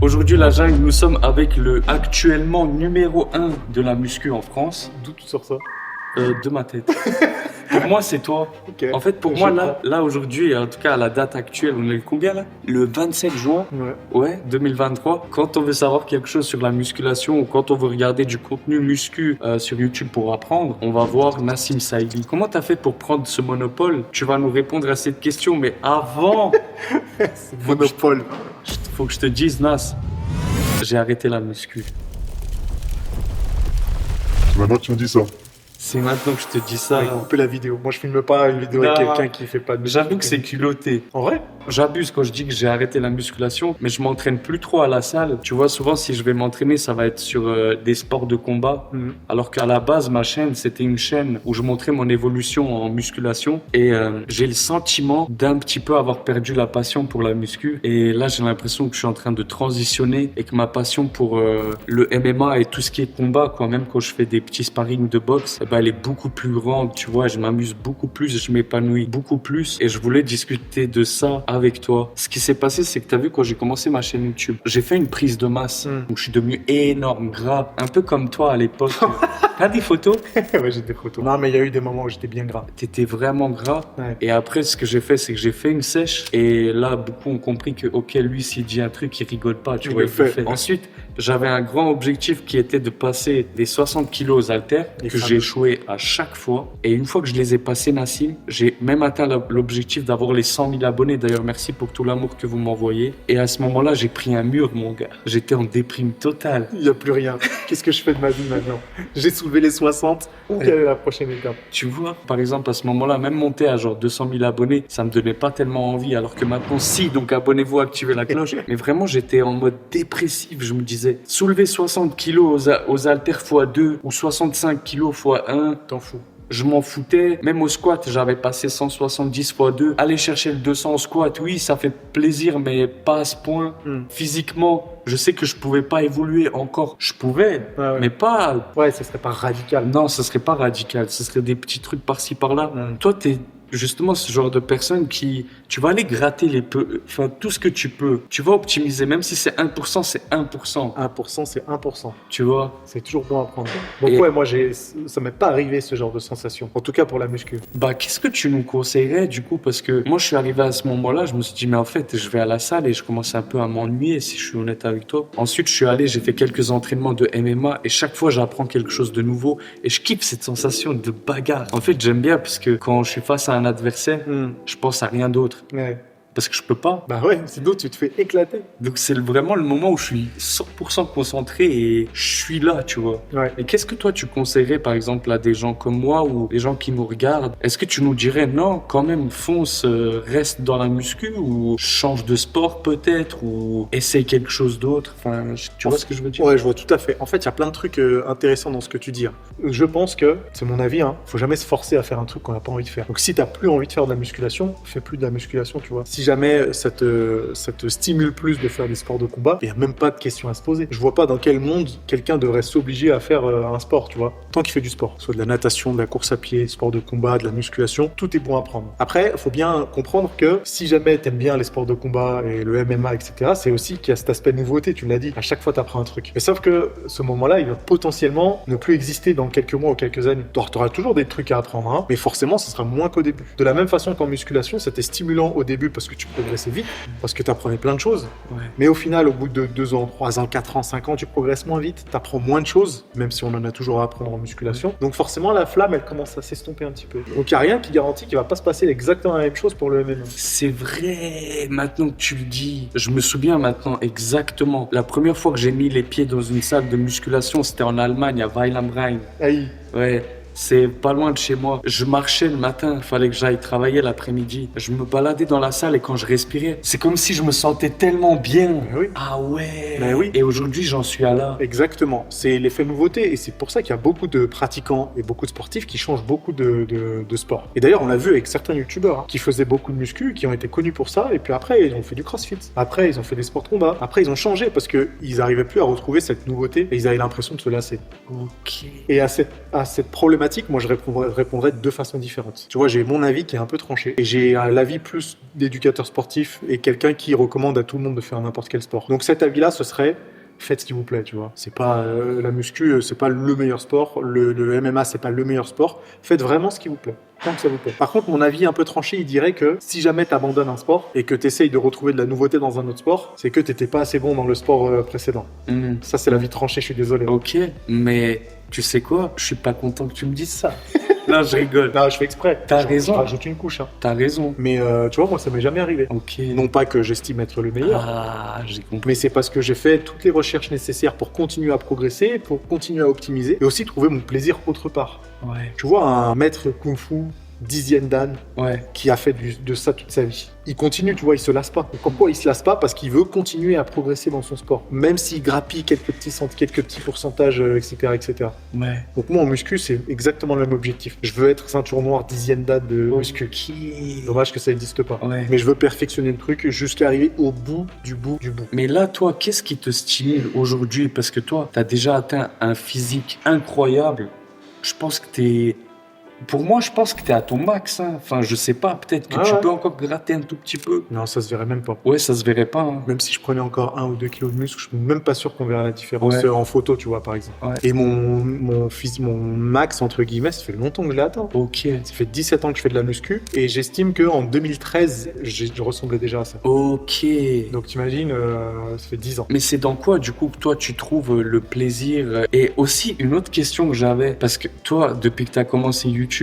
Aujourd'hui, la jungle, nous sommes avec le actuellement numéro 1 de la muscu en France. D'où tu sors ça? De ma tête. Pour moi, c'est toi. Ok. En fait, pour moi, là aujourd'hui, en tout cas à la date actuelle, on est le combien là? Le 27 juin. Ouais, 2023. Quand on veut savoir quelque chose sur la musculation ou quand on veut regarder du contenu muscu sur YouTube pour apprendre, on va voir Nassim Saïdi. Comment t'as fait pour prendre ce monopole? Tu vas nous répondre à cette question, mais avant, Monopole. faut que je te dise, Nas, j'ai arrêté la muscu. C'est maintenant que tu me dis ça. C'est maintenant que je te dis ça. Couper la vidéo. Moi, je filme pas une vidéo avec Non. quelqu'un qui fait pas de muscu. J'avoue que c'est culotté. En vrai? J'abuse quand je dis que j'ai arrêté la musculation, mais je m'entraîne plus trop à la salle. Tu vois, souvent, si je vais m'entraîner, ça va être sur des sports de combat. Alors qu'à la base, ma chaîne, c'était une chaîne où je montrais mon évolution en musculation. Et j'ai le sentiment d'un petit peu avoir perdu la passion pour la muscu. Et là, j'ai l'impression que je suis en train de transitionner et que ma passion pour le MMA et tout ce qui est combat, quoi, même quand je fais des petits sparring de boxe, eh ben, elle est beaucoup plus grande, tu vois. Je m'amuse beaucoup plus, je m'épanouis beaucoup plus. Et je voulais discuter de ça avec toi. Ce qui s'est passé, c'est que t'as vu quand j'ai commencé ma chaîne YouTube, j'ai fait une prise de masse où je suis devenu énorme, gras, un peu comme toi à l'époque. T'as des photos? Ouais, j'ai des photos. Non, mais il y a eu des moments où j'étais bien gras. T'étais vraiment gras. Ouais. Et après, ce que j'ai fait, c'est que j'ai fait une sèche. Et là, beaucoup ont compris que, ok, lui, s'il dit un truc, il rigole pas, tu Il vois, le il le fait. fait. Ensuite, j'avais un grand objectif qui était de passer des 60 kilos aux haltères, Et que ça j'ai me- échoué à chaque fois. Et une fois que je les ai passés, Nassim, j'ai même atteint l'objectif d'avoir les 100 000 abonnés. D'ailleurs, merci pour tout l'amour que vous m'envoyez. Et à ce moment-là, j'ai pris un mur, mon gars. J'étais en déprime totale. Il n'y a plus rien. Qu'est-ce que je fais de ma vie maintenant? J'ai soulevé les 60. Quelle est la prochaine étape? Tu vois, par exemple, à ce moment-là, même monter à genre 200 000 abonnés, ça me donnait pas tellement envie. Alors que maintenant, si, donc abonnez-vous, activez la cloche. Mais vraiment, j'étais en mode dépressif. Je me disais, soulever 60 kilos aux haltères x2 ou 65 kilos x1, T'en fous. je m'en foutais. Même au squat, j'avais passé 170 x2. Aller chercher le 200 au squat, oui, ça fait plaisir, mais pas à ce point. Physiquement, je sais que je pouvais pas évoluer encore. Je pouvais, Ouais. mais pas... Ouais, ça serait pas radical. Non, ce serait pas radical. Ce serait des petits trucs par-ci, par-là. Toi, t'es justement ce genre de personne qui... Tu vas aller gratter enfin, tout ce que tu peux. Tu vas optimiser. Même si c'est 1%, c'est 1%. 1%, c'est 1%. Tu vois? C'est toujours bon à prendre. Donc Et- ouais, moi, ça m'est pas arrivé ce genre de sensation. En tout cas pour la muscu. Bah, qu'est-ce que tu nous conseillerais du coup? Parce que moi, je suis arrivé à ce moment-là, je me suis dit, mais en fait, je vais à la salle et je commence un peu à m'ennuyer, si je suis honnête avec toi. Ensuite, je suis allé, j'ai fait quelques entraînements de MMA et chaque fois, j'apprends quelque chose de nouveau et je kiffe cette sensation de bagarre. En fait, j'aime bien parce que quand je suis face à un adversaire, je pense à rien d'autre. Ouais. Parce que je peux pas. Bah ouais, sinon tu te fais éclater. Donc c'est vraiment le moment où je suis 100% concentré et je suis là, tu vois. Ouais. Et qu'est-ce que toi tu conseillerais par exemple à des gens comme moi ou des gens qui nous regardent? Est-ce que tu nous dirais non, quand même fonce, reste dans la muscu ou change de sport peut-être ou essaye quelque chose d'autre? Enfin, tu vois ce que je veux dire? Ouais, je vois tout à fait. En fait, il y a plein de trucs intéressants dans ce que tu dis. Je pense que, c'est mon avis, faut jamais se forcer à faire un truc qu'on n'a pas envie de faire. Donc si t'as plus envie de faire de la musculation, fais plus de la musculation, tu vois. Si jamais ça te stimule plus de faire des sports de combat, il n'y a même pas de question à se poser. Je vois pas dans quel monde quelqu'un devrait s'obliger à faire un sport, tu vois. Tant qu'il fait du sport, soit de la natation, de la course à pied, sport de combat, de la musculation, tout est bon à prendre. Après, il faut bien comprendre que si jamais t'aimes bien les sports de combat et le MMA, etc., c'est aussi qu'il y a cet aspect nouveauté, tu l'as dit. À chaque fois, t'apprends un truc. Mais sauf que ce moment-là, il va potentiellement ne plus exister dans quelques mois ou quelques années. T'auras toujours des trucs à apprendre, hein, mais forcément, ce sera moins qu'au début. De la même façon qu'en musculation, c'était stimulant au début parce que tu progressais vite, parce que tu apprenais plein de choses. Ouais. Mais au final, au bout de 2 ans, 3 ans, 4 ans, 5 ans, tu progresses moins vite, tu apprends moins de choses, même si on en a toujours à apprendre en musculation. Donc forcément, la flamme, elle commence à s'estomper un petit peu. Donc il n'y a rien qui garantit qu'il va pas se passer exactement la même chose pour le MMA. C'est vrai, maintenant que tu le dis, je me souviens maintenant exactement. La première fois que j'ai mis les pieds dans une salle de musculation, c'était en Allemagne, à Weil am Rhein. Aïe. Ouais, c'est pas loin de chez moi. Je marchais le matin, il fallait que j'aille travailler l'après-midi. Je me baladais dans la salle et quand je respirais, c'est comme si je me sentais tellement bien. Mais oui. Ah ouais. Mais oui. Et aujourd'hui, j'en suis à là. Exactement, c'est l'effet nouveauté et c'est pour ça qu'il y a beaucoup de pratiquants et beaucoup de sportifs qui changent beaucoup de sport. Et d'ailleurs, on l'a vu avec certains youtubeurs qui faisaient beaucoup de muscu, qui ont été connus pour ça et puis après, ils ont fait du crossfit. Après, ils ont fait des sports de combat. Après, ils ont changé parce qu'ils n'arrivaient plus à retrouver cette nouveauté et ils avaient l'impression de se lasser. Ok. Et à cette problématique problématique, moi je répondrais de deux façons différentes. Tu vois, j'ai mon avis qui est un peu tranché et j'ai l'avis plus d'éducateur sportif et quelqu'un qui recommande à tout le monde de faire n'importe quel sport. Donc cet avis-là, ce serait faites ce qui vous plaît, tu vois. C'est pas la muscu, c'est pas le meilleur sport, le MMA, c'est pas le meilleur sport. Faites vraiment ce qui vous plaît, tant que ça vous plaît. Par contre, mon avis un peu tranché, il dirait que si jamais tu abandonnes un sport et que tu essayes de retrouver de la nouveauté dans un autre sport, c'est que tu n'étais pas assez bon dans le sport précédent. Ça, c'est l'avis tranché, je suis désolé. Ok, mais tu sais quoi? Je suis pas content que tu me dises ça. Non, je rigole. Non, je fais exprès. T'as raison. Je rajoute une couche. Hein. T'as raison. Mais tu vois, moi, ça m'est jamais arrivé. Ok. Non pas que j'estime être le meilleur. Ah, j'ai compris. Mais c'est parce que j'ai fait toutes les recherches nécessaires pour continuer à progresser, pour continuer à optimiser et aussi trouver mon plaisir autre part. Ouais. Tu vois, un maître kung-fu, Dixian Dan, Ouais. qui a fait de ça toute sa vie. Il continue, tu vois, il se lasse pas. Et pourquoi il se lasse pas? Parce qu'il veut continuer à progresser dans son sport. Même s'il grappille quelques petits pourcentages, etc., etc. Ouais. Donc moi, en muscu, c'est exactement le même objectif. Je veux être ceinture noire Dixian Dan de muscu. Dommage que ça n'existe pas. Ouais. Mais je veux perfectionner le truc jusqu'à arriver au bout du bout du bout. Mais là, toi, qu'est-ce qui te stimule aujourd'hui? Parce que toi, t'as déjà atteint un physique incroyable. Je pense que t'es... Pour moi, je pense que t'es à ton max. Hein. Enfin, je sais pas, peut-être que tu peux encore gratter un tout petit peu. Non, ça se verrait même pas. Ouais, ça se verrait pas. Hein. Même si je prenais encore 1 ou 2 kilos de muscle, je suis même pas sûr qu'on verrait la différence en photo, tu vois, par exemple. Ouais. Et mon max, entre guillemets, ça fait longtemps que je l'ai atteint. Ok. Ça fait 17 ans que je fais de la muscu et j'estime qu'en 2013, je ressemblais déjà à ça. Ok. Donc t'imagines, ça fait 10 ans. Mais c'est dans quoi, du coup, que toi, tu trouves le plaisir? Et aussi, une autre question que j'avais, parce que toi, depuis que tu as commencé YouTube,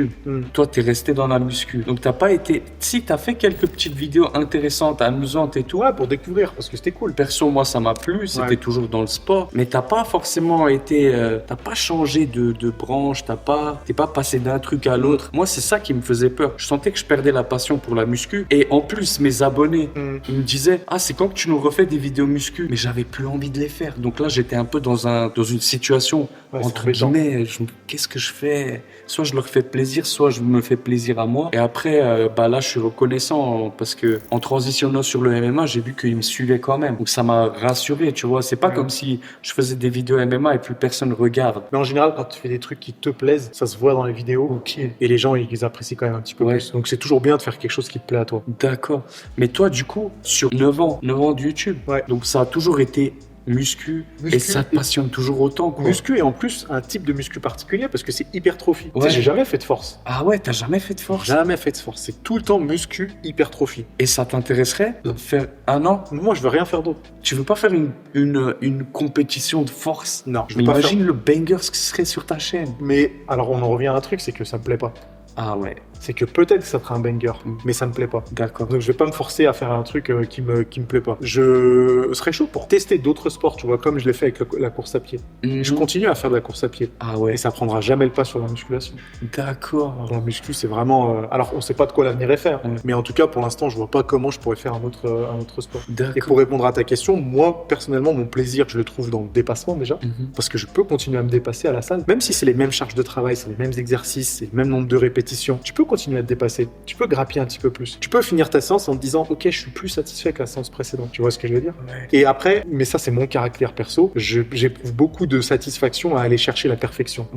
toi, t'es resté dans la muscu. Donc, t'as pas été... Si, t'as fait quelques petites vidéos intéressantes, amusantes et tout. Ouais, pour découvrir, parce que c'était cool. Perso, moi, ça m'a plu. C'était toujours dans le sport. Mais t'as pas forcément été... t'as pas changé de branche. T'es pas passé d'un truc à l'autre. Moi, c'est ça qui me faisait peur. Je sentais que je perdais la passion pour la muscu. Et en plus, mes abonnés, ils me disaient « Ah, c'est quand que tu nous refais des vidéos muscu ?» Mais j'avais plus envie de les faire. Donc là, j'étais un peu dans une situation, entre guillemets, qu'est-ce que je fais? Soit je leur fais plaisir, soit je me fais plaisir à moi. Et après, là, je suis reconnaissant parce que en transitionnant sur le MMA, j'ai vu qu'ils me suivaient quand même. Donc ça m'a rassuré, tu vois. C'est pas comme si je faisais des vidéos MMA et plus personne regarde. Mais en général, quand tu fais des trucs qui te plaisent, ça se voit dans les vidéos. Ok. Et les gens, ils apprécient quand même un petit peu plus. Donc c'est toujours bien de faire quelque chose qui te plaît à toi. D'accord. Mais toi, du coup, sur 9 ans de YouTube, donc ça a toujours été muscu et ça te passionne toujours autant, quoi. Muscu et en plus un type de muscu particulier parce que c'est hypertrophie. Tu sais, j'ai jamais fait de force. Ah ouais, t'as jamais fait de force? Jamais fait de force. C'est tout le temps muscu, hypertrophie. Et ça t'intéresserait de faire un an? Moi, je veux rien faire d'autre. Tu veux pas faire une compétition de force? Non. Je imagine le banger ce qui serait sur ta chaîne. Mais alors, on en revient à un truc, c'est que ça me plaît pas. Ah ouais. C'est que peut-être ça fera un banger, mais ça me plaît pas. D'accord. Donc je vais pas me forcer à faire un truc qui me plaît pas. Je serais chaud pour tester d'autres sports, tu vois, comme je l'ai fait avec la course à pied. Je continue à faire de la course à pied. Ah ouais. Et ça prendra jamais le pas sur la musculation. D'accord. La muscu, c'est vraiment... Alors, on sait pas de quoi l'avenir est fait, mais en tout cas, pour l'instant, je vois pas comment je pourrais faire un autre sport. D'accord. Et pour répondre à ta question, moi, personnellement, mon plaisir, je le trouve dans le dépassement déjà, parce que je peux continuer à me dépasser à la salle, même si c'est les mêmes charges de travail, c'est les mêmes exercices, c'est le même nombre de répétitions. Tu peux continuer à te dépasser. Tu peux grappiller un petit peu plus. Tu peux finir ta séance en te disant ok, je suis plus satisfait que la séance précédente. Tu vois ce que je veux dire? Et après, mais ça c'est mon caractère perso, j'éprouve beaucoup de satisfaction à aller chercher la perfection.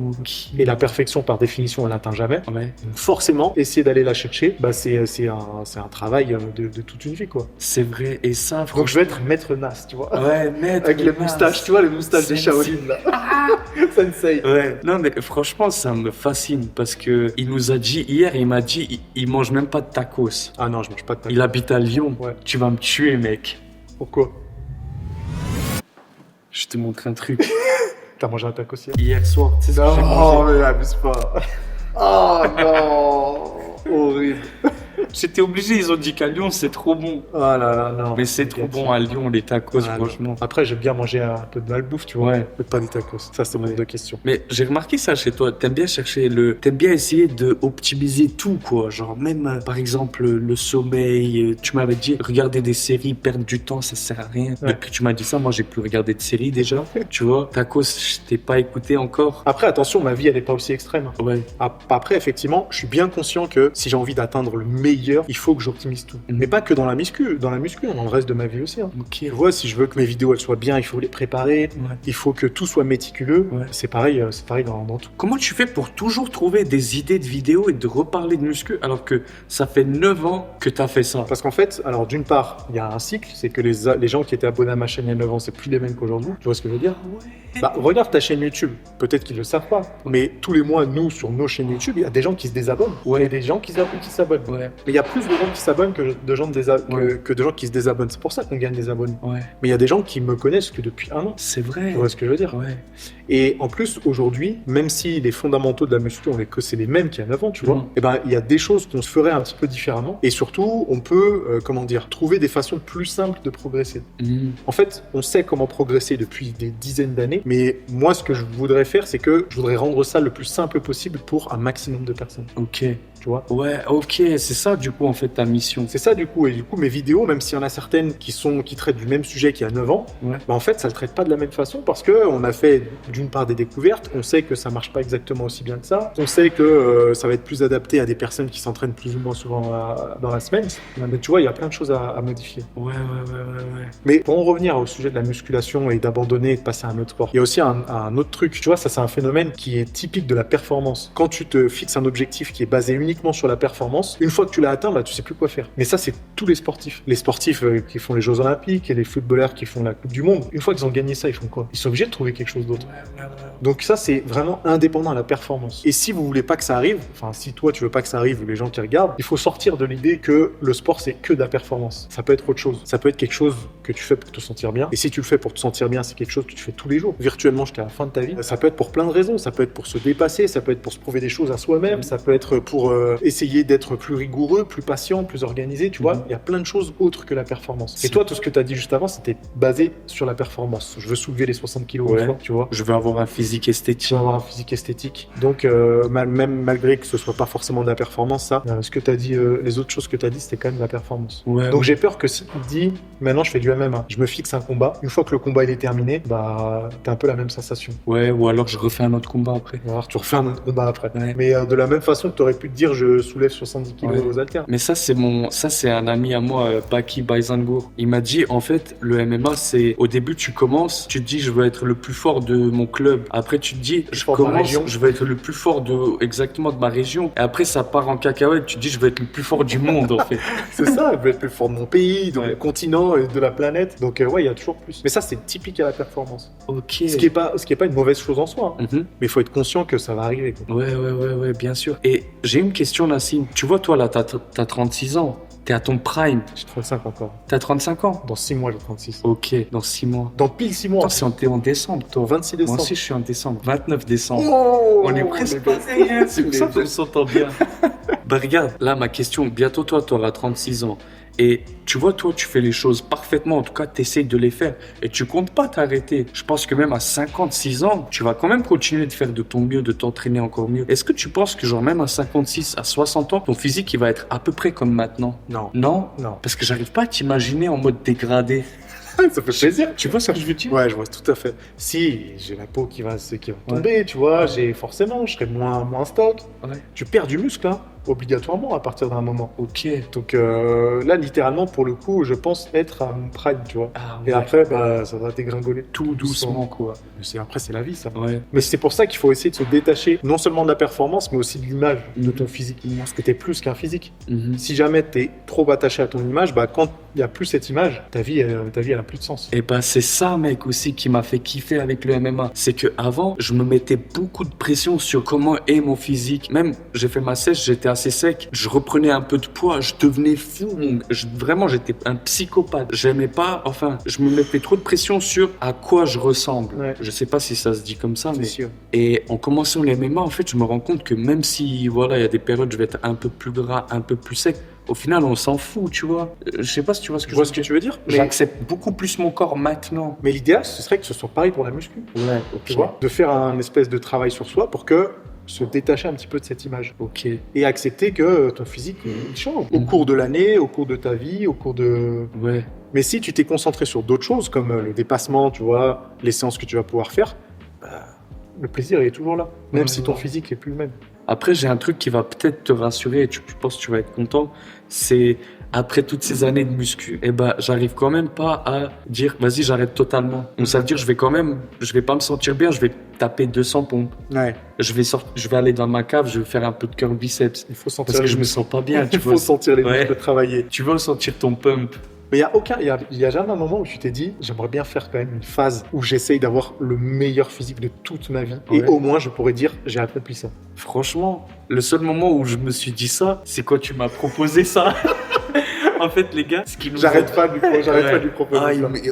Et la perfection par définition elle n'atteint jamais. Donc forcément, essayer d'aller la chercher, c'est un travail de toute une vie quoi. C'est vrai. Et ça, franchement... Donc je vais être maître Nas, tu vois. Ouais, maître. Avec les moustaches, tu vois les moustaches des Shaolin là. Sensei. Ouais. Non mais franchement ça me fascine parce que il nous a dit hier, il m'a dit il mange même pas de tacos. Ah non, je mange pas de tacos. Il habite à Lyon. Ouais. Tu vas me tuer, mec. Pourquoi? Je te montre un truc. T'as mangé un taco hier? Hier soir, tu sais ce que j'ai mangé? Oh mais abuse pas. Oh non. Horrible. J'étais obligé, ils ont dit qu'à Lyon c'est trop bon. Ah là là, non. Mais c'est trop bon à Lyon, les tacos, franchement. Après, j'aime bien manger un peu de malbouffe, tu vois. Ouais. Mais pas des tacos. Ça, c'est mon deux questions. Mais j'ai remarqué ça chez toi. T'aimes bien t'aimes bien essayer de optimiser tout, quoi. Genre, même, par exemple, le sommeil. Tu m'avais dit, regarder des séries, perdre du temps, ça sert à rien. Depuis que tu m'as dit ça, moi, j'ai plus regardé de séries déjà. Tu vois, tacos, je t'ai pas écouté encore. Après, attention, ma vie, elle est pas aussi extrême. Ouais. Après, effectivement, je suis bien conscient que si j'ai envie d'atteindre le meilleur meilleur, il faut que j'optimise tout. Mais pas que dans la muscu, dans le reste de ma vie aussi. Hein. Tu vois, si je veux que mes vidéos elles soient bien, il faut les préparer, il faut que tout soit méticuleux. C'est pareil dans tout. Comment tu fais pour toujours trouver des idées de vidéos et de reparler de muscu alors que ça fait 9 ans que tu as fait ça? Parce qu'en fait, alors d'une part, il y a un cycle, c'est que les gens qui étaient abonnés à ma chaîne il y a 9 ans, c'est plus les mêmes qu'aujourd'hui. Tu vois ce que je veux dire? Bah, regarde ta chaîne YouTube. Peut-être qu'ils le savent pas, mais tous les mois, nous, sur nos chaînes YouTube, il y a des gens qui se désabonnent. Il y a des gens qui s'abonnent. Mais il y a plus de gens qui s'abonnent que de gens, que de gens qui se désabonnent. C'est pour ça qu'on gagne des abonnés. Mais il y a des gens qui me connaissent que depuis 1 an. C'est vrai. Tu vois ce que je veux dire? Et en plus, aujourd'hui, même si les fondamentaux de la muscu, c'est les mêmes qu'il y a 9 ans, tu vois, et ben, il y a des choses qu'on se ferait un petit peu différemment. Et surtout, on peut, trouver des façons plus simples de progresser. En fait, on sait comment progresser depuis des dizaines d'années, mais moi, ce que je voudrais faire, c'est que je voudrais rendre ça le plus simple possible pour un maximum de personnes. Ok. Tu vois? Ouais, ok, c'est ça du coup en fait ta mission. C'est ça du coup, et du coup mes vidéos, même s'il y en a certaines qui traitent du même sujet qu'il y a 9 ans, bah en fait ça le traite pas de la même façon parce que on a fait d'une part des découvertes, on sait que ça marche pas exactement aussi bien que ça, on sait que ça va être plus adapté à des personnes qui s'entraînent plus ou moins souvent dans la semaine, mais tu vois il y a plein de choses à modifier. Ouais. Mais pour en revenir au sujet de la musculation et d'abandonner et de passer à un autre sport, il y a aussi un autre truc, tu vois, ça c'est un phénomène qui est typique de la performance. Quand tu te fixes un objectif qui est basé uniquement sur la performance, une fois que tu l'as atteint, bah, tu sais plus quoi faire. Mais ça, c'est tous les sportifs. Les sportifs qui font les Jeux Olympiques et les footballeurs qui font la Coupe du Monde, une fois qu'ils ont gagné ça, ils font quoi? Ils sont obligés de trouver quelque chose d'autre. Donc ça, c'est vraiment indépendant à la performance. Et si vous voulez pas que ça arrive, enfin, si toi, tu veux pas que ça arrive ou les gens qui regardent, il faut sortir de l'idée que le sport, c'est que de la performance. Ça peut être autre chose. Ça peut être quelque chose que tu fais pour te sentir bien. Et si tu le fais pour te sentir bien, c'est quelque chose que tu fais tous les jours, virtuellement jusqu'à la fin de ta vie. Ça peut être pour plein de raisons. Ça peut être pour se dépasser, ça peut être pour se prouver des choses à soi-même, ça peut être pour essayer d'être plus rigoureux, plus patient, plus organisé, tu vois. Il y a plein de choses autres que la performance. Et toi, tout ce que tu as dit juste avant, c'était basé sur la performance. Je veux soulever les 60 kilos une fois, tu vois. Je veux avoir un physique esthétique. Je veux avoir un physique esthétique. Donc, même malgré que ce soit pas forcément de la performance, ça, ce que tu as dit, les autres choses que tu as dit, c'était quand même de la performance. Donc, j'ai peur que si tu te dis, maintenant je fais du MMA, je me fixe un combat, une fois que le combat il est terminé, bah, t'as un peu la même sensation. Ouais, ou alors je refais un autre combat après. Alors, tu refais un autre combat après. Mais de la même façon que tu aurais pu te dire, je soulève 70 kilos aux haltères. Mais ça, c'est un ami à moi, Baki Baizangour. Il m'a dit, en fait, le MMA, c'est au début, tu commences, tu te dis, je veux être le plus fort de mon club. Après, tu te dis, je commence, je veux être le plus fort exactement de ma région. Et après, ça part en cacahuète. Tu te dis, je veux être le plus fort du monde, en fait. C'est ça, je veux être le plus fort de mon pays, de mon continent et de la planète. Donc, il y a toujours plus. Mais ça, c'est typique à la performance. Ok. Ce qui est pas une mauvaise chose en soi. Hein. Mais il faut être conscient que ça va arriver. Quoi. Ouais, bien sûr. Et j'ai une question, Nassim. Tu vois, toi, là, t'as 36 ans. T'es à ton prime. J'ai 35 encore. T'as 35 ans? Dans 6 mois, j'ai 36. Ok, dans 6 mois. Dans pile 6 mois. T'es en décembre, toi. 26 décembre. Moi aussi, je suis en décembre. 29 décembre. Oh, on est presque pareil, hein. C'est pour ça qu'on s'entend bien. Bah regarde, là, ma question. Bientôt, toi, t'auras 36 ans. Et tu vois, toi, tu fais les choses parfaitement. En tout cas, tu essaies de les faire. Et tu comptes pas t'arrêter. Je pense que même à 56 ans, tu vas quand même continuer de faire de ton mieux, de t'entraîner encore mieux. Est-ce que tu penses que genre même à 56, à 60 ans, ton physique, il va être à peu près comme maintenant? Non. Non? Non. Parce que j'arrive pas à t'imaginer en mode dégradé. Ça fait plaisir. Tu vois ce que je veux dire? Ouais, je vois tout à fait. Si, j'ai la peau qui va tomber, tu vois, forcément, je serai moins stock. Ouais. Tu perds du muscle, hein, obligatoirement, à partir d'un moment. Ok. Donc là, littéralement, pour le coup, je pense être à mon prime, tu vois. Et après, ça va dégringoler tout doucement, quoi. Après, c'est la vie, ça. Ouais. Mais c'est pour ça qu'il faut essayer de se détacher, non sellement de la performance, mais aussi de l'image de ton physique. Parce que t'es plus qu'un physique. Si jamais t'es trop attaché à ton image, quand il n'y a plus cette image, ta vie, elle a plus de sens. Et c'est ça, mec, aussi, qui m'a fait kiffer avec le MMA. C'est que avant, je me mettais beaucoup de pression sur comment est mon physique. Même, j'ai fait ma sèche, j'étais assez sec. Je reprenais un peu de poids, je devenais fou. Vraiment, j'étais un psychopathe. J'aimais pas, je me mettais trop de pression sur à quoi je ressemble. Ouais. Je sais pas si ça se dit comme ça, mais. Sûr. Et en commençant le MMA, en fait, je me rends compte que même si, voilà, il y a des périodes où je vais être un peu plus gras, un peu plus sec, au final, on s'en fout, tu vois. Je sais pas si tu vois ce que tu veux dire. Mais j'accepte beaucoup plus mon corps maintenant. Mais l'idéal, ce serait que ce soit pareil pour la muscu. Ouais, ok. Tu vois, de faire un espèce de travail sur soi pour que se détacher un petit peu de cette image. Ok. Et accepter que ton physique, il change. Au cours de l'année, au cours de ta vie, au cours de... Ouais. Mais si tu t'es concentré sur d'autres choses, comme le dépassement, tu vois, les séances que tu vas pouvoir faire, le plaisir il est toujours là. Même si ton physique est plus le même. Après, j'ai un truc qui va peut-être te rassurer, et je pense que tu vas être content, c'est après toutes ces années de muscu, eh ben, j'arrive quand même pas à dire, vas-y, j'arrête totalement. Donc ça veut dire, je vais pas me sentir bien, je vais taper 200 pompes. Ouais. Je vais aller dans ma cave, je vais faire un peu de curl biceps. Il faut sentir Parce que les je me muscles. sens pas bien, tu Il vois. faut sentir les Ouais. muscles travailler. Tu veux sentir ton pump. Mais il y a jamais un moment où tu t'es dit, j'aimerais bien faire quand même une phase où j'essaye d'avoir le meilleur physique de toute ma vie. Et Ouais. au moins, je pourrais dire, j'ai accompli ça. Franchement, le seul moment où je me suis dit ça, c'est quand tu m'as proposé ça. En fait, les gars, ce qui nous J'arrête pas de lui Ouais. proposer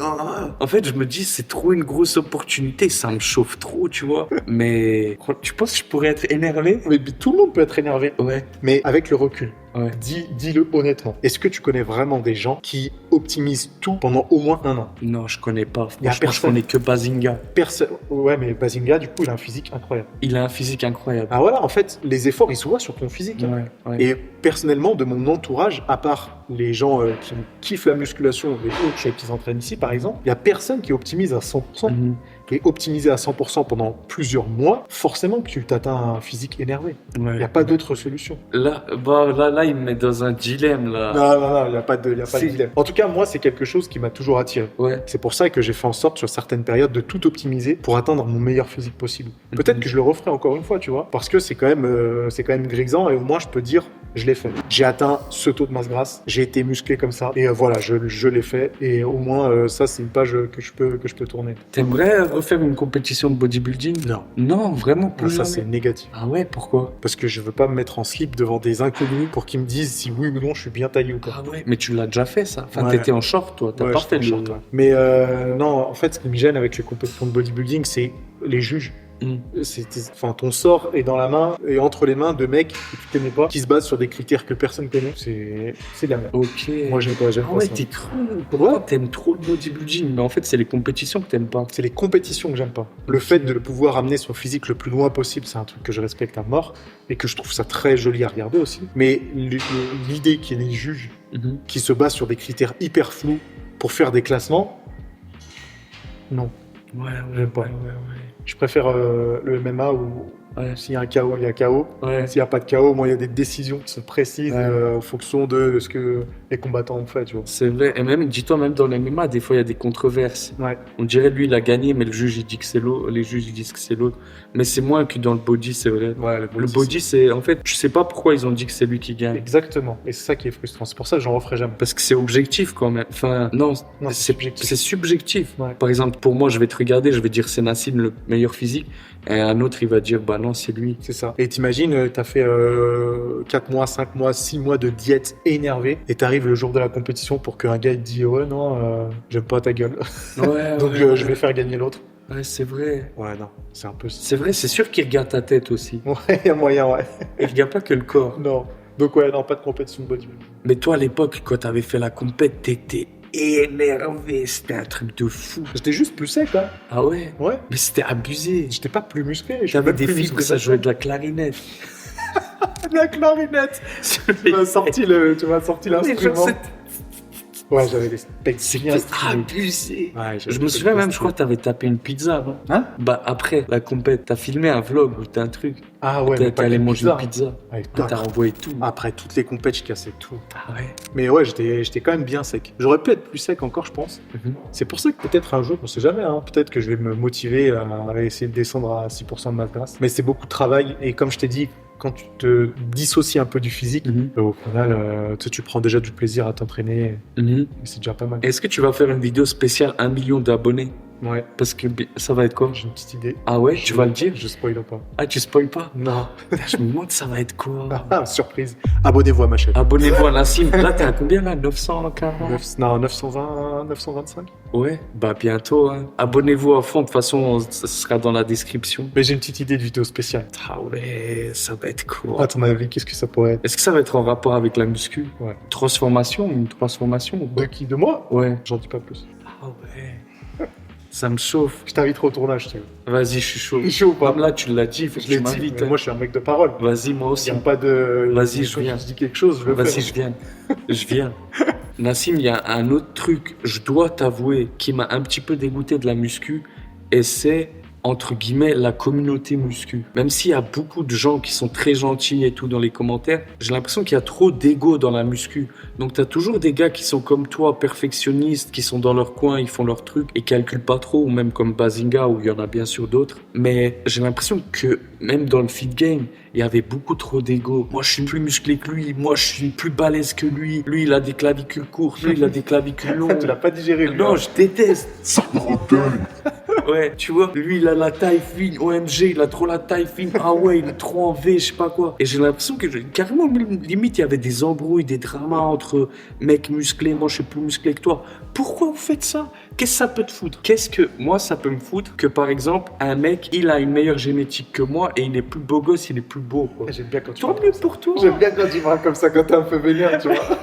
Ah, ça. En fait, je me dis, c'est trop une grosse opportunité, ça me chauffe trop, tu vois. Mais tu penses que je pourrais être énervé? Mais tout le monde peut être énervé. Ouais. Mais avec le recul, Ouais. dis-le honnêtement. Est-ce que tu connais vraiment des gens qui optimisent tout pendant au moins un an? Non, je connais pas. Y a Franchement, je personne. connais que Bazinga. Personne. Ouais, mais Bazinga, du coup, il a un physique incroyable. Il a un physique incroyable. Ah voilà, en fait, les efforts, ils se voient sur ton physique. hein. Ouais, ouais. Et personnellement, de mon entourage, à part les gens qui kiffent la musculation, les coachs qui s'entraînent ici par exemple, il n'y a personne qui optimise à 100%. Mhm. Et optimiser à 100% pendant plusieurs mois, forcément que tu t'atteins un physique énervé. Il Ouais. n'y a pas d'autre solution. Là, il me met dans un dilemme, là. Non, il n'y a pas de Si. dilemme. En tout cas, moi, c'est quelque chose qui m'a toujours attiré. Ouais. C'est pour ça que j'ai fait en sorte, sur certaines périodes, de tout optimiser pour atteindre mon meilleur physique possible. Peut-être que je le referai encore une fois, tu vois, parce que c'est quand même grisant et au moins je peux dire, je l'ai fait. J'ai atteint ce taux de masse grasse, j'ai été musclé comme ça et voilà, je l'ai fait et au moins ça, c'est une page que je peux tourner. T'aimerais refaire une compétition de bodybuilding? Non, Non, vraiment plus ça jamais. c'est négatif. Ah ouais, pourquoi? Parce que je veux pas me mettre en slip devant des inconnus pour qu'ils me disent si oui ou non je suis bien taillé ou pas. Ah ouais. Mais tu l'as déjà fait, ça. Enfin, Ouais. t'étais en short, toi. T'as Ouais, pas j'étais fait en le... short, ouais. Mais non, en fait, ce qui me gêne avec les compétitions de bodybuilding, c'est les juges. Enfin, ton sort est dans la main et entre les mains de mecs que tu connais pas, qui se basent sur des critères que personne connaît. C'est de la merde. Ok. Moi, j'aime pas Ah ouais, ça. t'es creux. Pourquoi Ouais. t'aimes trop le bodybuilding? Mais en fait, c'est les compétitions que t'aimes pas. C'est les compétitions que j'aime pas. Le fait de pouvoir amener son physique le plus loin possible, c'est un truc que je respecte à mort et que je trouve ça très joli à regarder aussi. Mais l'idée qu'il y ait des juges Mhm. qui se basent sur des critères hyper flous pour faire des classements, non. Ouais, J'aime pas. Je préfère le MMA où Ouais. s'il y a un KO, il y a KO. Ouais. S'il n'y a pas de KO, moi, il y a des décisions qui sont précises Ouais. en fonction de ce que les combattants ont fait, tu vois. C'est vrai. Et même, dis-toi, même dans l'MMA, des fois, il y a des controverses. Ouais. On dirait, lui, il a gagné, mais le juge, il dit que c'est l'autre. Les juges, ils disent que c'est l'autre. Mais c'est moins que dans le body, c'est vrai. Ouais, Le body, c'est... En fait, je sais pas pourquoi ils ont dit que c'est lui qui gagne. Exactement. Et c'est ça qui est frustrant. C'est pour ça que j'en referai jamais. Parce que c'est objectif, quand même. Enfin, non, Non, c'est subjectif. c'est subjectif. Ouais. Par exemple, pour moi, je vais te regarder, je vais dire c'est Nassim le meilleur physique. Et un autre, il va dire, bah non, c'est lui. C'est ça. Et t'imagines, t'as fait 4 mois, 5 mois, 6 mois de diète énervée et t'arrives le jour de la compétition pour qu'un gars il te dise ouais non, j'aime pas ta gueule. Ouais, Donc ouais, je vais faire gagner l'autre. ouais, c'est vrai. Ouais, non, c'est un peu... C'est vrai, c'est sûr qu'il regarde ta tête aussi. Ouais, il y a moyen, ouais. Il regarde pas que le corps. Non. Donc ouais, non, pas de compétition de bodybuilding. Mais toi, à l'époque, quand t'avais fait la compète, t'étais énervé. C'était un truc de fou. J'étais juste plus sec, hein. Ah ouais? Ouais. Mais c'était abusé. J'étais pas plus musclé. Je suis J'avais même des plus filles musclé que ça maintenant. jouait de la clarinette. La clarinette. Tu m'as sorti l'instrument. Ouais, j'avais des specs C'était bien stylés. abusé. Ouais, Je me souviens même, je crois que t'avais tapé une pizza. Non? Hein? Bah après la compète, t'as filmé un vlog ou t'as un truc. Ah ouais, mais T'es pas allé que manger pizza. une pizza. Ouais, Et t'as renvoyé tout. Après toutes les compètes, je cassais tout. Ah ouais. Mais ouais, j'étais quand même bien sec. J'aurais pu être plus sec encore, je pense. Mhm. C'est pour ça que peut-être un jour, on sait jamais, hein, peut-être que je vais me motiver à essayer de descendre à 6% de masse grasse. Mais c'est beaucoup de travail et comme je t'ai dit, quand tu te dissocies un peu du physique, Mhm. au final, tu prends déjà du plaisir à t'entraîner Mhm. et c'est déjà pas mal. Est-ce que tu vas faire une vidéo spéciale 1 million d'abonnés? Ouais, Parce que ça va être quoi? j'ai une petite idée. Ah ouais, tu vas le dire? Je spoil pas. Ah, tu spoil pas? Non. Je me demande ça va être quoi? Ah, surprise. Abonnez-vous à ma chaîne. Abonnez-vous à Nassim. Là, t'es à combien là? 940? 920, 925. Ouais, bah bientôt. Hein. Abonnez-vous à fond, de toute façon, ça sera dans la description. Mais j'ai une petite idée de vidéo spéciale. Ah ouais, ça va être cool. À ton avis, qu'est-ce que ça pourrait être? Est-ce que ça va être en rapport avec la muscu? Ouais. Transformation? Une transformation ou De quoi? qui? De moi? Ouais. J'en dis pas plus. Ah ouais. Ça me chauffe. Je t'inviterai au tournage, tu veux. Vas-y, je suis chaud. Je suis chaud ou pas? Comme là, tu l'as dit, faut que Je l'ai tu dit, m'invites. mais hein. moi je suis un mec de parole. Vas-y, moi Il aussi. n'y a pas de. Vas-y, je Quand viens. Je dis quelque chose, je le Vas-y, fais. je viens. Je viens. Nassim, il y a un autre truc, je dois t'avouer, qui m'a un petit peu dégoûté de la muscu, et c'est entre guillemets, la communauté muscu. Même s'il y a beaucoup de gens qui sont très gentils et tout dans les commentaires, j'ai l'impression qu'il y a trop d'ego dans la muscu. Donc t'as toujours des gars qui sont comme toi, perfectionnistes, qui sont dans leur coin, ils font leur truc et calculent pas trop, ou même comme Bazinga, où il y en a bien sûr d'autres. Mais j'ai l'impression que même dans le fit game, il y avait beaucoup trop d'ego. Moi, je suis plus musclé que lui. Moi, je suis plus balèze que lui. Lui, il a des clavicules courtes. Lui, il a des clavicules longues. Tu l'as pas digéré, lui. Non, je déteste. Ouais, tu vois, lui, il a la taille fine. OMG, il a trop la taille fine. Ah ouais, il est trop en V, je sais pas quoi. Et j'ai l'impression que, carrément, limite, il y avait des embrouilles, des dramas entre mecs musclés. Moi, je suis plus musclé que toi. Pourquoi vous faites ça? Qu'est-ce que ça peut te foutre? Qu'est-ce que moi ça peut me foutre que par exemple un mec il a une meilleure génétique que moi et il est plus beau gosse, il est plus beau quoi. J'aime bien quand tu Tant parles mieux comme ça. pour toi. J'aime bien quand tu parles comme ça, quand t'es un peu vénère, tu vois.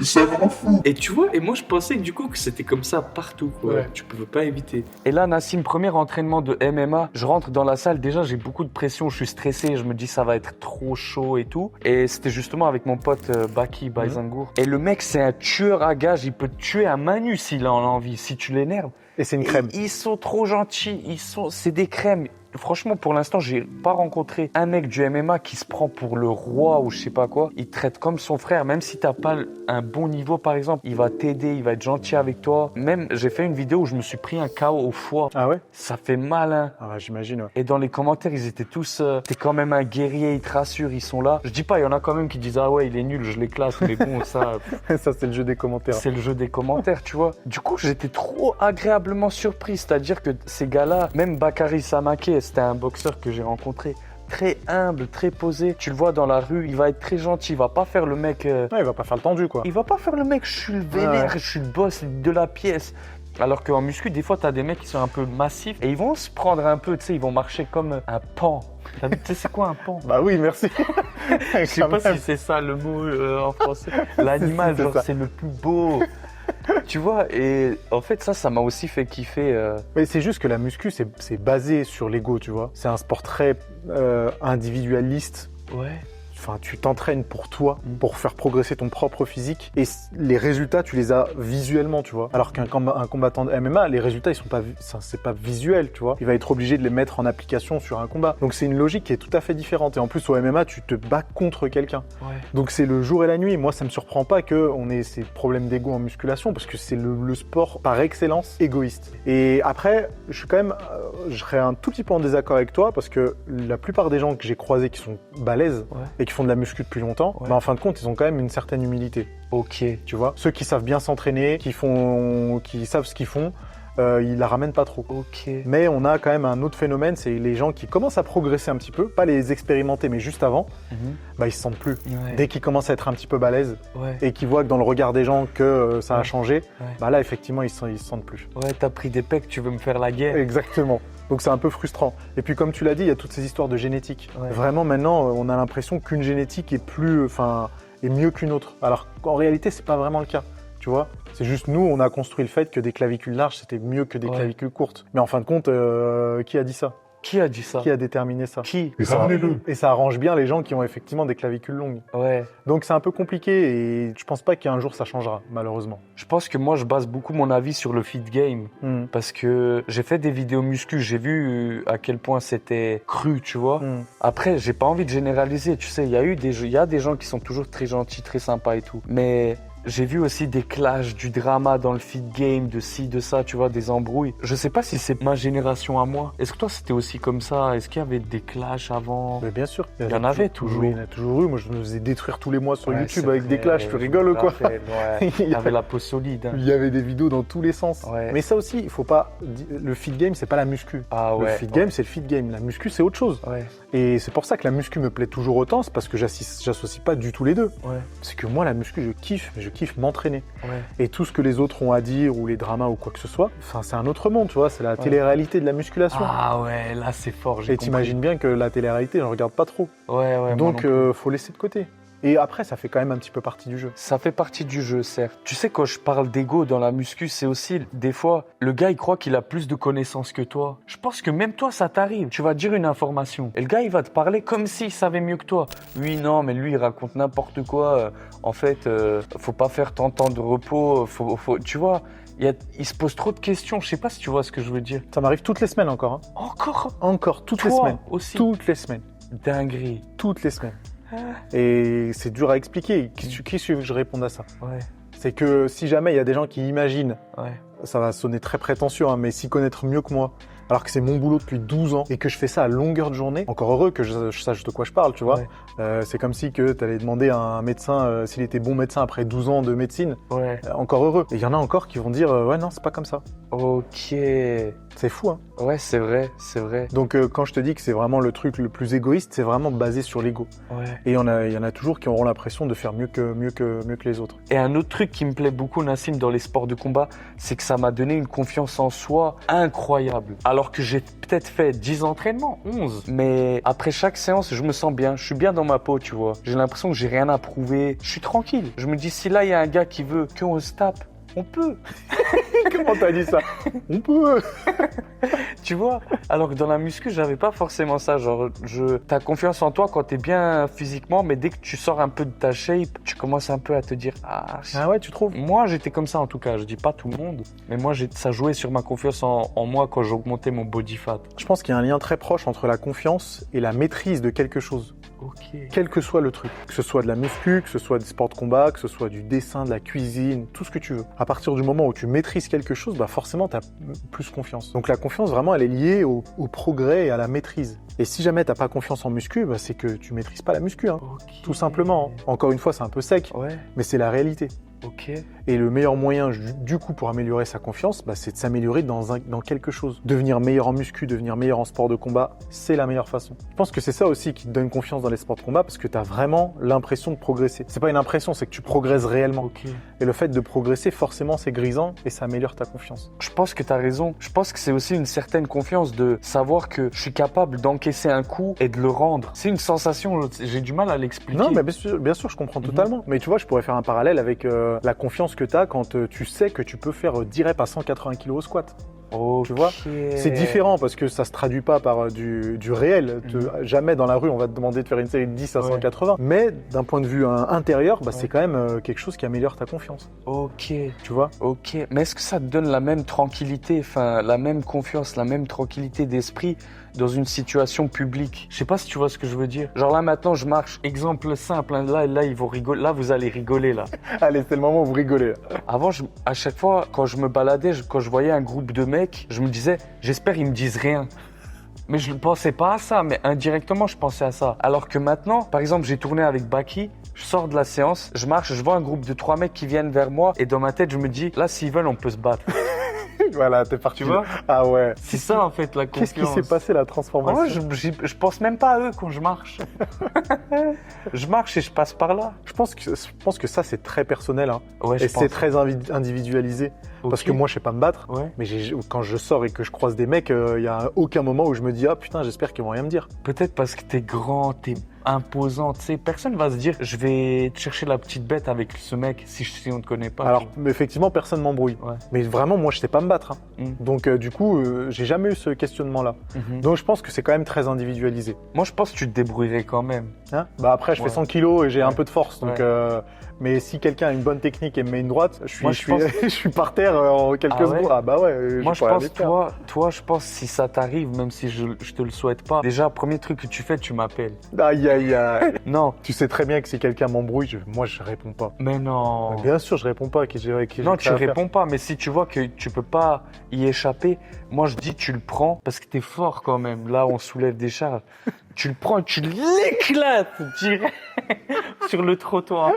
Ça me rend fou. Et tu vois, et moi je pensais du coup que c'était comme ça partout quoi. Ouais. Tu pouvais pas éviter. Et là Nassim, premier entraînement de MMA, je rentre dans la salle, déjà j'ai beaucoup de pression, je suis stressé, je me dis ça va être trop chaud et tout. Et c'était justement avec mon pote Baki Baizangour. Et le mec c'est un tueur à gages, il peut te tuer à main nue s'il en a envie, si tu l'énerves. Et c'est une crème. Ils sont trop gentils, c'est des crèmes. Franchement, pour l'instant, j'ai pas rencontré un mec du MMA qui se prend pour le roi ou je sais pas quoi. Il te traite comme son frère, même si t'as pas un bon niveau, par exemple. Il va t'aider, il va être gentil avec toi. Même, j'ai fait une vidéo où je me suis pris un KO au foie. Ah ouais? Ça fait mal, hein. Ah ouais, j'imagine, ouais. Et dans les commentaires, ils étaient tous t'es quand même un guerrier, ils te rassurent, ils sont là. Je dis pas, il y en a quand même qui disent ah ouais, il est nul, je l'éclate. Mais bon, ça, Ça, c'est le jeu des commentaires. c'est le jeu des commentaires, tu vois. Du coup, j'étais trop agréablement surpris. C'est-à-dire que ces gars-là, même Bakary Samake, c'était un boxeur que j'ai rencontré, très humble, très posé. Tu le vois dans la rue, il va être très gentil. Il va pas faire le mec. Ouais, il va pas faire le tendu, quoi. Il va pas faire le mec, je suis le vénère, Ouais. je suis le boss de la pièce. Alors qu'en muscu, des fois, t'as des mecs qui sont un peu massifs et ils vont se prendre un peu, tu sais, ils vont marcher comme un pan. Tu sais, c'est quoi un pan? Bah oui, merci. Je sais pas si c'est ça le mot en français. L'animal, C'est genre, ça. c'est le plus beau. Tu vois, et en fait, ça m'a aussi fait kiffer. Mais c'est juste que la muscu, c'est basé sur l'ego, tu vois. C'est un sport très individualiste. Ouais. Enfin, tu t'entraînes pour toi, pour faire progresser ton propre physique, et les résultats, tu les as visuellement, tu vois. Alors qu'un combattant de MMA, les résultats, ils sont pas, c'est pas visuel, tu vois. Il va être obligé de les mettre en application sur un combat. Donc c'est une logique qui est tout à fait différente. Et en plus, au MMA, tu te bats contre quelqu'un. Ouais. Donc c'est le jour et la nuit. Moi, ça me surprend pas qu'on ait ces problèmes d'ego en musculation, parce que c'est le sport par excellence égoïste. Et après, je suis quand même, je serais un tout petit peu en désaccord avec toi, parce que la plupart des gens que j'ai croisés qui sont balèzes, Ouais. et qui font de la muscu depuis longtemps, Ouais. bah en fin de compte, ils ont quand même une certaine humilité. Ok. Tu vois, ceux qui savent bien s'entraîner, qui savent ce qu'ils font, ils la ramènent pas trop. Ok. Mais on a quand même un autre phénomène, c'est les gens qui commencent à progresser un petit peu, pas les expérimenter, mais juste avant, bah ils se sentent plus. Ouais. Dès qu'ils commencent à être un petit peu balèzes Ouais. et qu'ils voient que dans le regard des gens que ça a Ouais. changé, Ouais. bah là effectivement ils se sentent plus. Ouais, t'as pris des pecs, tu veux me faire la guerre. Exactement. Donc c'est un peu frustrant. Et puis comme tu l'as dit, il y a toutes ces histoires de génétique. Ouais. Vraiment maintenant, on a l'impression qu'une génétique est est mieux qu'une autre. Alors qu'en réalité, c'est pas vraiment le cas. Tu vois, c'est juste nous, on a construit le fait que des clavicules larges c'était mieux que des Ouais. clavicules courtes. Mais en fin de compte, qui a dit ça? Qui a dit ça? Qui a déterminé ça? Qui? Et ramenez-le. Et ça arrange bien les gens qui ont effectivement des clavicules longues. Ouais. Donc c'est un peu compliqué et je pense pas qu'un jour ça changera, malheureusement. Je pense que moi, je base beaucoup mon avis sur le fit game. Parce que j'ai fait des vidéos muscu, j'ai vu à quel point c'était cru, tu vois. Après, j'ai pas envie de généraliser, tu sais, il y a des gens qui sont toujours très gentils, très sympas et tout. Mais j'ai vu aussi des clashs, du drama dans le fit game, de ci, de ça, tu vois, des embrouilles. Je sais pas si c'est ma génération à moi. Est-ce que toi, c'était aussi comme ça? Est-ce qu'il y avait des clashs avant? Mais bien sûr. Il y en avait toujours. Oui, il y en a toujours eu. Moi, je me faisais détruire tous les mois sur Ouais, YouTube c'est avec des vrai, clashs. Tu je me rigoles ou quoi? rappelle, ouais. Il y avait la peau solide. Hein. Il y avait des vidéos dans tous les sens. Ouais. Mais ça aussi, il faut pas. Le fit game, c'est pas la muscu. Ah ouais. Le fit game, c'est le fit game. La muscu, c'est autre chose. Ouais. Et c'est pour ça que la muscu me plaît toujours autant. C'est parce que j'associe pas du tout les deux. Ouais. C'est que moi, la muscu, je kiffe m'entraîner. Ouais. Et tout ce que les autres ont à dire, ou les dramas, ou quoi que ce soit, enfin, c'est un autre monde, tu vois. C'est la télé-réalité de la musculation. Ah ouais, là c'est fort. J'ai Et compris. t'imagines bien que la télé-réalité, je regarde pas trop. Ouais, ouais. Donc, moi non plus. faut laisser de côté. Et après, ça fait quand même un petit peu partie du jeu. Ça fait partie du jeu, certes. Tu sais, quand je parle d'ego dans la muscu, c'est aussi, des fois, le gars, il croit qu'il a plus de connaissances que toi. Je pense que même toi, ça t'arrive. Tu vas dire une information. Et le gars, il va te parler comme s'il savait mieux que toi. Lui, non, mais lui, il raconte n'importe quoi. En fait, faut pas faire tant de temps de repos. Tu vois. il se pose trop de questions. Je sais pas si tu vois ce que je veux dire. Ça m'arrive toutes les semaines encore. Hein. Encore, toutes les semaines. Aussi. Toutes les semaines. Dinguerie. Toutes les semaines. Et c'est dur à expliquer. Qui suis-je que je réponde à ça? Ouais. C'est que si jamais il y a des gens qui imaginent, Ouais. ça va sonner très prétentieux, hein, mais s'y connaître mieux que moi, alors que c'est mon boulot depuis 12 ans et que je fais ça à longueur de journée, encore heureux que je sache de quoi je parle, tu vois. Ouais. C'est comme si tu allais demander à un médecin s'il était bon médecin après 12 ans de médecine. Ouais. Encore heureux. Et il y en a encore qui vont dire ouais non, c'est pas comme ça. Ok. C'est fou, hein. Ouais, c'est vrai, c'est vrai. Donc quand je te dis que c'est vraiment le truc le plus égoïste, c'est vraiment basé sur l'ego. Ouais. Et il y en a toujours qui auront l'impression de faire mieux que les autres. Et un autre truc qui me plaît beaucoup, Nassim, dans les sports de combat, c'est que ça m'a donné une confiance en soi incroyable. Alors que j'ai peut-être fait 10 entraînements, 11. Mais après chaque séance, je me sens bien. Je suis bien dans ma peau, tu vois. J'ai l'impression que j'ai rien à prouver. Je suis tranquille. Je me dis, si là, il y a un gars qui veut qu'on se tape, on peut. Comment t'as dit ça? On peut. Tu vois? Alors que dans la muscu, j'avais pas forcément ça. Genre, t'as confiance en toi quand t'es bien physiquement, mais dès que tu sors un peu de ta shape, tu commences un peu à te dire, ah ouais, tu trouves? moi, j'étais comme ça en tout cas. Je dis pas tout le monde, mais moi, ça jouait sur ma confiance en moi quand j'augmentais mon body fat. Je pense qu'il y a un lien très proche entre la confiance et la maîtrise de quelque chose. Ok. Quel que soit le truc, que ce soit de la muscu, que ce soit des sports de combat, que ce soit du dessin, de la cuisine, tout ce que tu veux. À partir du moment où tu maîtrises quelque chose, bah forcément, tu as plus confiance. Donc la confiance, vraiment, elle est liée au progrès et à la maîtrise. Et si jamais tu n'as pas confiance en muscu, bah, c'est que tu maîtrises pas la muscu, hein. Ok. Tout simplement. Hein. Encore une fois, c'est un peu sec, Ouais. mais c'est la réalité. Ok. Et le meilleur moyen, du coup, pour améliorer sa confiance, bah, c'est de s'améliorer dans quelque chose. Devenir meilleur en muscu, devenir meilleur en sport de combat, c'est la meilleure façon. Je pense que c'est ça aussi qui te donne confiance dans les sports de combat, parce que tu as vraiment l'impression de progresser. C'est pas une impression, c'est que tu progresses réellement. Ok. Et le fait de progresser, forcément, c'est grisant et ça améliore ta confiance. Je pense que tu as raison. Je pense que c'est aussi une certaine confiance de savoir que je suis capable d'encaisser un coup et de le rendre. C'est une sensation, j'ai du mal à l'expliquer. Non, mais bien sûr, je comprends totalement. Mais tu vois, je pourrais faire un parallèle avec la confiance que tu as quand tu sais que tu peux faire 10 reps à 180 kg au squat. Ok. Tu vois, c'est différent parce que ça se traduit pas par du réel. Jamais dans la rue on va te demander de faire une série de 10 à 180. Mais d'un point de vue intérieur, bah, c'est quand même quelque chose qui améliore ta confiance. Ok. Tu vois. Ok. Mais est-ce que ça te donne la même tranquillité, enfin la même confiance, la même tranquillité d'esprit dans une situation publique? Je sais pas si tu vois ce que je veux dire. Genre là maintenant je marche, exemple simple, hein, là ils vont rigoler, là vous allez rigoler là. Allez, c'est le moment où vous rigolez. Avant, à chaque fois, quand je me baladais, quand je voyais un groupe de mecs, je me disais, j'espère ils me disent rien. Mais je ne pensais pas à ça, mais indirectement, je pensais à ça. Alors que maintenant, par exemple, j'ai tourné avec Baki, je sors de la séance, je marche, je vois un groupe de 3 mecs qui viennent vers moi, et dans ma tête, je me dis, là, s'ils veulent, on peut se battre. Voilà, t'es parti. Tu vois? Ah ouais. C'est ça, en fait, la confiance. Qu'est-ce qui s'est passé, la transformation? Moi, je pense même pas à eux quand je marche. Je marche et je passe par là. Je pense que ça, c'est très personnel. Hein. Ouais, et c'est très individualisé. Ok. Parce que moi, je sais pas me battre. Ouais. Mais quand je sors et que je croise des mecs, il y a aucun moment où je me dis « Ah putain, j'espère qu'ils vont rien me dire. » Peut-être parce que t'es grand, t'es imposant, tu sais. Personne va se dire, je vais chercher la petite bête avec ce mec si on ne te connaît pas. Alors, effectivement, personne m'embrouille. Ouais. Mais vraiment, moi, je sais pas me battre. Hein. Mm. Donc, du coup, j'ai jamais eu ce questionnement-là. Mhm. Donc, je pense que c'est quand même très individualisé. Moi, je pense que tu te débrouillerais quand même. Hein, bah après, je fais 100 kilos et j'ai un peu de force. Donc, Ouais. mais si quelqu'un a une bonne technique et me met une droite, je Moi, suis par terre en quelques Ah ouais secondes. Ah bah ouais. Moi, je pense, toi, je pense si ça t'arrive, même si je te le souhaite pas, déjà, premier truc que tu fais, tu m'appelles. Aïe, aïe, aïe. Non, Tu sais très bien que si quelqu'un m'embrouille, moi, je réponds pas. mais non. Bien sûr, je réponds pas. Non, tu réponds pas, mais si tu vois que tu peux pas y échapper, moi je dis tu le prends parce que t'es fort quand même. Là, on soulève des charges. Tu le prends et tu l'éclates direct sur le trottoir.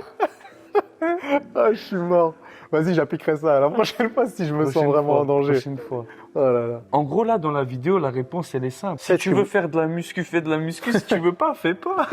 Ah, je suis mort. Vas-y, j'appliquerai ça la prochaine fois si je me sens vraiment en danger. Prochaine fois. Oh là là. En gros, là, dans la vidéo, la réponse, elle est simple. Si Peut-être tu que veux vous- faire de la muscu, fais de la muscu. Si tu veux pas, fais pas.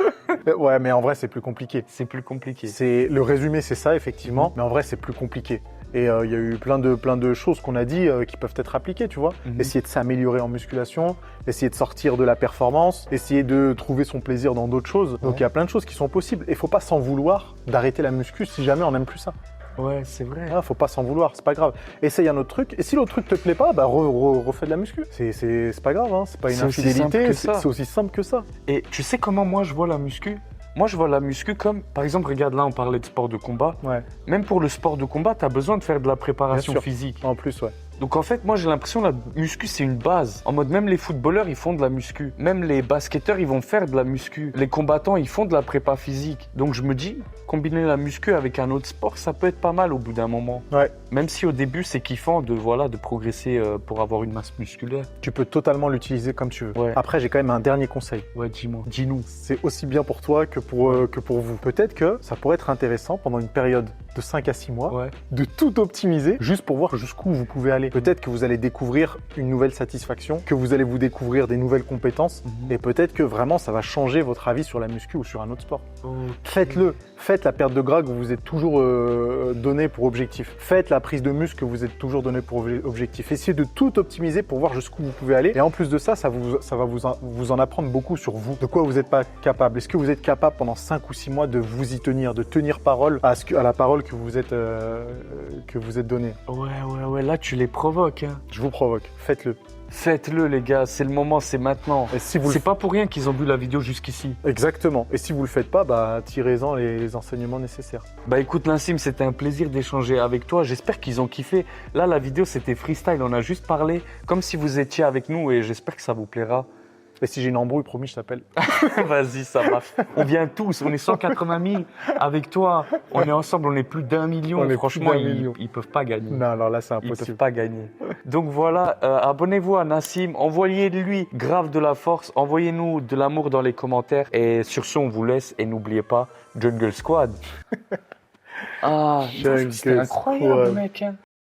Ouais, mais en vrai, c'est plus compliqué. C'est plus compliqué. Le résumé, c'est ça, effectivement. Mais en vrai, c'est plus compliqué. Et il y a eu plein de choses qu'on a dit qui peuvent être appliquées, tu vois. Mhm. Essayer de s'améliorer en musculation, essayer de sortir de la performance, essayer de trouver son plaisir dans d'autres choses. Donc il y a plein de choses qui sont possibles. Et faut pas s'en vouloir d'arrêter la muscu si jamais on n'aime plus ça. Ouais, c'est vrai. Ah, faut pas s'en vouloir, c'est pas grave. Essaye un autre truc. Et si l'autre truc te plaît pas, bah refais de la muscu. C'est pas grave, hein. C'est pas une C'est aussi simple infidélité. que ça. C'est aussi simple que ça. Et tu sais comment moi je vois la muscu? Moi, je vois la muscu comme, par exemple, regarde là, on parlait de sport de combat. Ouais. Même pour le sport de combat, tu as besoin de faire de la préparation Bien sûr. physique. En plus, ouais. Donc en fait, moi j'ai l'impression que la muscu c'est une base. En mode même les footballeurs ils font de la muscu. Même les basketteurs ils vont faire de la muscu. Les combattants ils font de la prépa physique. Donc je me dis, combiner la muscu avec un autre sport, ça peut être pas mal au bout d'un moment. Ouais. Même si au début c'est kiffant de progresser pour avoir une masse musculaire. Tu peux totalement l'utiliser comme tu veux. Ouais. Après, j'ai quand même un dernier conseil. Ouais, dis-moi. Dis-nous. C'est aussi bien pour toi que pour vous. Peut-être que ça pourrait être intéressant pendant une période de 5 à 6 mois Ouais. de tout optimiser juste pour voir jusqu'où vous pouvez aller. Peut-être que vous allez découvrir une nouvelle satisfaction, que vous allez vous découvrir des nouvelles compétences et peut-être que vraiment ça va changer votre avis sur la muscu ou sur un autre sport. Faites-le. Faites la perte de gras que vous vous êtes toujours donné pour objectif. Faites la prise de muscle que vous êtes toujours donné pour objectif. Essayez de tout optimiser pour voir jusqu'où vous pouvez aller. Et en plus de ça, ça va vous en apprendre beaucoup sur vous. De quoi vous n'êtes pas capable. Est-ce que vous êtes capable pendant 5 ou 6 mois de vous y tenir, de tenir parole à la parole que vous êtes donnée. Ouais, là tu les provoques. Hein. Je vous provoque. Faites-le. Faites-le les gars, c'est le moment, c'est maintenant. Et si vous C'est pas pour rien qu'ils ont vu la vidéo jusqu'ici. Exactement. Et si vous le faites pas, bah tirez-en les enseignements nécessaires. Bah écoute Nassim, c'était un plaisir d'échanger avec toi. J'espère qu'ils ont kiffé. Là, la vidéo, c'était freestyle. On a juste parlé comme si vous étiez avec nous et j'espère que ça vous plaira. Et si j'ai une embrouille, promis, je t'appelle. Vas-y, ça marche. On vient tous. On est 180 000 avec toi. On est ensemble. On est plus d'1 million. On est Franchement, plus d'1 million. Ils peuvent pas gagner. Non, alors là, c'est Ils peuvent impossible. pas gagner. Donc voilà, abonnez-vous à Nassim, envoyez-lui grave de la force, envoyez-nous de l'amour dans les commentaires. Et sur ce, on vous laisse et n'oubliez pas, Jungle Squad. Ah, Jungle c'était incroyable, Squad. mec. Hein.